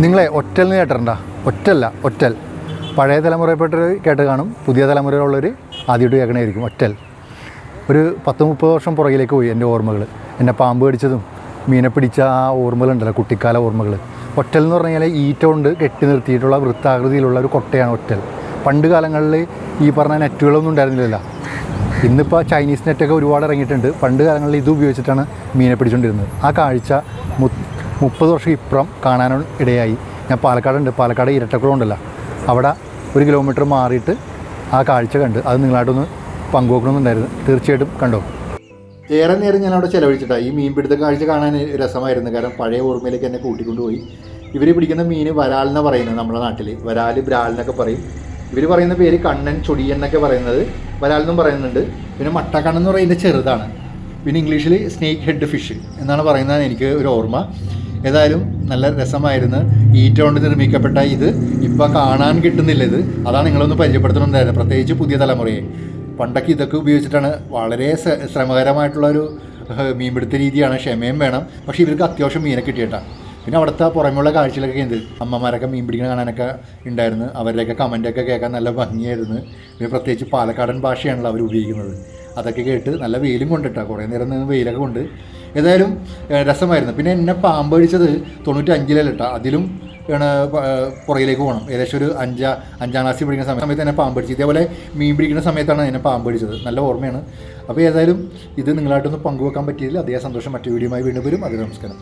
നിങ്ങളെ ഒറ്റൽ കേട്ടിട്ടുണ്ടോ? ഒറ്റല്ല, ഒറ്റൽ. പഴയ തലമുറയിൽപ്പെട്ടവർ കേട്ട് കാണും, പുതിയ തലമുറയിലുള്ളവർ ആദ്യമായിട്ട് കേൾക്കണമായിരിക്കും. ഒറ്റൽ ഒരു 10-30 വർഷം പുറകിലേക്ക് പോയി എൻ്റെ ഓർമ്മകൾ. എന്നെ പാമ്പ് കടിച്ചതും മീനെ പിടിച്ച ആ ഓർമ്മകളുണ്ടല്ലോ, കുട്ടിക്കാല ഓർമ്മകൾ. ഒറ്റൽ എന്ന് പറഞ്ഞു കഴിഞ്ഞാൽ ഈറ്റ കൊണ്ട് കെട്ടി നിർത്തിയിട്ടുള്ള വൃത്താകൃതിയിലുള്ള ഒരു കൊട്ടയാണ് ഒറ്റൽ. പണ്ട് കാലങ്ങളിൽ ഈ പറഞ്ഞ നെറ്റുകളൊന്നും ഉണ്ടായിരുന്നില്ലല്ലോ. ഇന്നിപ്പോൾ ചൈനീസ് നെറ്റൊക്കെ ഒരുപാട് ഇറങ്ങിയിട്ടുണ്ട്. പണ്ട് കാലങ്ങളിൽ ഇത് ഉപയോഗിച്ചിട്ടാണ് മീനെ പിടിച്ചുകൊണ്ടിരുന്നത്. ആ കാഴ്ച 30 വർഷം ഇപ്പുറം കാണാനും ഇടയായി. ഞാൻ പാലക്കാടുണ്ട്, പാലക്കാട് ഇരട്ടക്കുളം ഉണ്ടല്ലോ, അവിടെ 1 കിലോമീറ്റർ മാറിയിട്ട് ആ കാഴ്ച കണ്ട്. അത് നിങ്ങളായിട്ടൊന്ന് പങ്കുവെക്കണമെന്നുണ്ടായിരുന്നു. തീർച്ചയായിട്ടും കണ്ടോ. ഏറെ നേരം ഞാൻ അവിടെ ചിലവഴിച്ചിട്ടാണ്. ഈ മീൻപിടുത്ത കാഴ്ച കാണാൻ രസമായിരുന്നു. കാരണം പഴയ ഓർമ്മയിലേക്ക് എന്നെ കൂട്ടിക്കൊണ്ടുപോയി. ഇവർ പിടിക്കുന്ന മീൻ വരാൽ എന്നാണ് പറയുന്നത്. നമ്മുടെ നാട്ടിൽ വരാൽ, ബ്രാൽ എന്നൊക്കെ പറയും. ഇവർ പറയുന്ന പേര് കണ്ണൻ, ചൊടിയൻ എന്നൊക്കെ പറയുന്നത്. വരാൽ എന്നും പറയുന്നുണ്ട്. പിന്നെ മട്ടക്കണ്ണെന്ന് പറയുന്നത് ചെറുതാണ്. പിന്നെ ഇംഗ്ലീഷിൽ സ്നേക്ക് ഹെഡ് ഫിഷ് എന്നാണ് പറയുന്നത് എനിക്ക് ഒരു ഓർമ്മ. ഏതായാലും നല്ല രസമായിരുന്നു. ഈറ്റ കൊണ്ട് നിർമ്മിക്കപ്പെട്ട ഇത് ഇപ്പോൾ കാണാൻ കിട്ടുന്നില്ല. ഇത് അതാണ് നിങ്ങളൊന്ന് പരിചയപ്പെടുത്തണമെന്നായിരുന്നു, പ്രത്യേകിച്ച് പുതിയ തലമുറയെ. പണ്ടൊക്കെ ഇതൊക്കെ ഉപയോഗിച്ചിട്ടാണ്. വളരെ ശ്രമകരമായിട്ടുള്ളൊരു മീൻപിടുത്ത രീതിയാണ്, ക്ഷമയും വേണം. പക്ഷേ ഇവർക്ക് അത്യാവശ്യം മീനെ കിട്ടിയിട്ടാണ്. പിന്നെ അവിടുത്തെ പുറമെയുള്ള കാഴ്ചകളൊക്കെ എന്ത് അമ്മമാരൊക്കെ മീൻ പിടിക്കുന്ന കാണാനൊക്കെ ഉണ്ടായിരുന്നു. അവരുടെയൊക്കെ കമൻറ്റൊക്കെ കേൾക്കാൻ നല്ല ഭംഗിയായിരുന്നു. പിന്നെ പ്രത്യേകിച്ച് പാലക്കാടൻ ഭാഷയാണല്ലോ അവർ ഉപയോഗിക്കുന്നത്. അതൊക്കെ കേട്ട് നല്ല വെയിലും കൊണ്ടിട്ടാണ്, കുറേ നേരം നിന്ന് വെയിലൊക്കെ കൊണ്ട്. ഏതായാലും രസമായിരുന്നു. പിന്നെ എന്നെ പാമ്പ് അടിച്ചത് 95-ലിട്ടാ. അതിലും പുറകിലേക്ക് പോകണം. ഏകദേശം ഒരു 5ാം ക്ലാസ്സിൽ പഠിക്കുന്ന സമയത്ത് എന്നെ പാമ്പ് അടിച്ചത്. ഇതേപോലെ മീൻ പിടിക്കുന്ന സമയത്താണ് എന്നെ പാമ്പ് അടിച്ചത്. നല്ല ഓർമ്മയാണ്. അപ്പോൾ ഏതായാലും ഇത് നിങ്ങളായിട്ടൊന്ന് പങ്കുവെക്കാൻ പറ്റിയതിൽ അതേ സന്തോഷം. മറ്റു വീഡിയോയുമായി വീണ്ടും വരും. അത് നമസ്കാരം.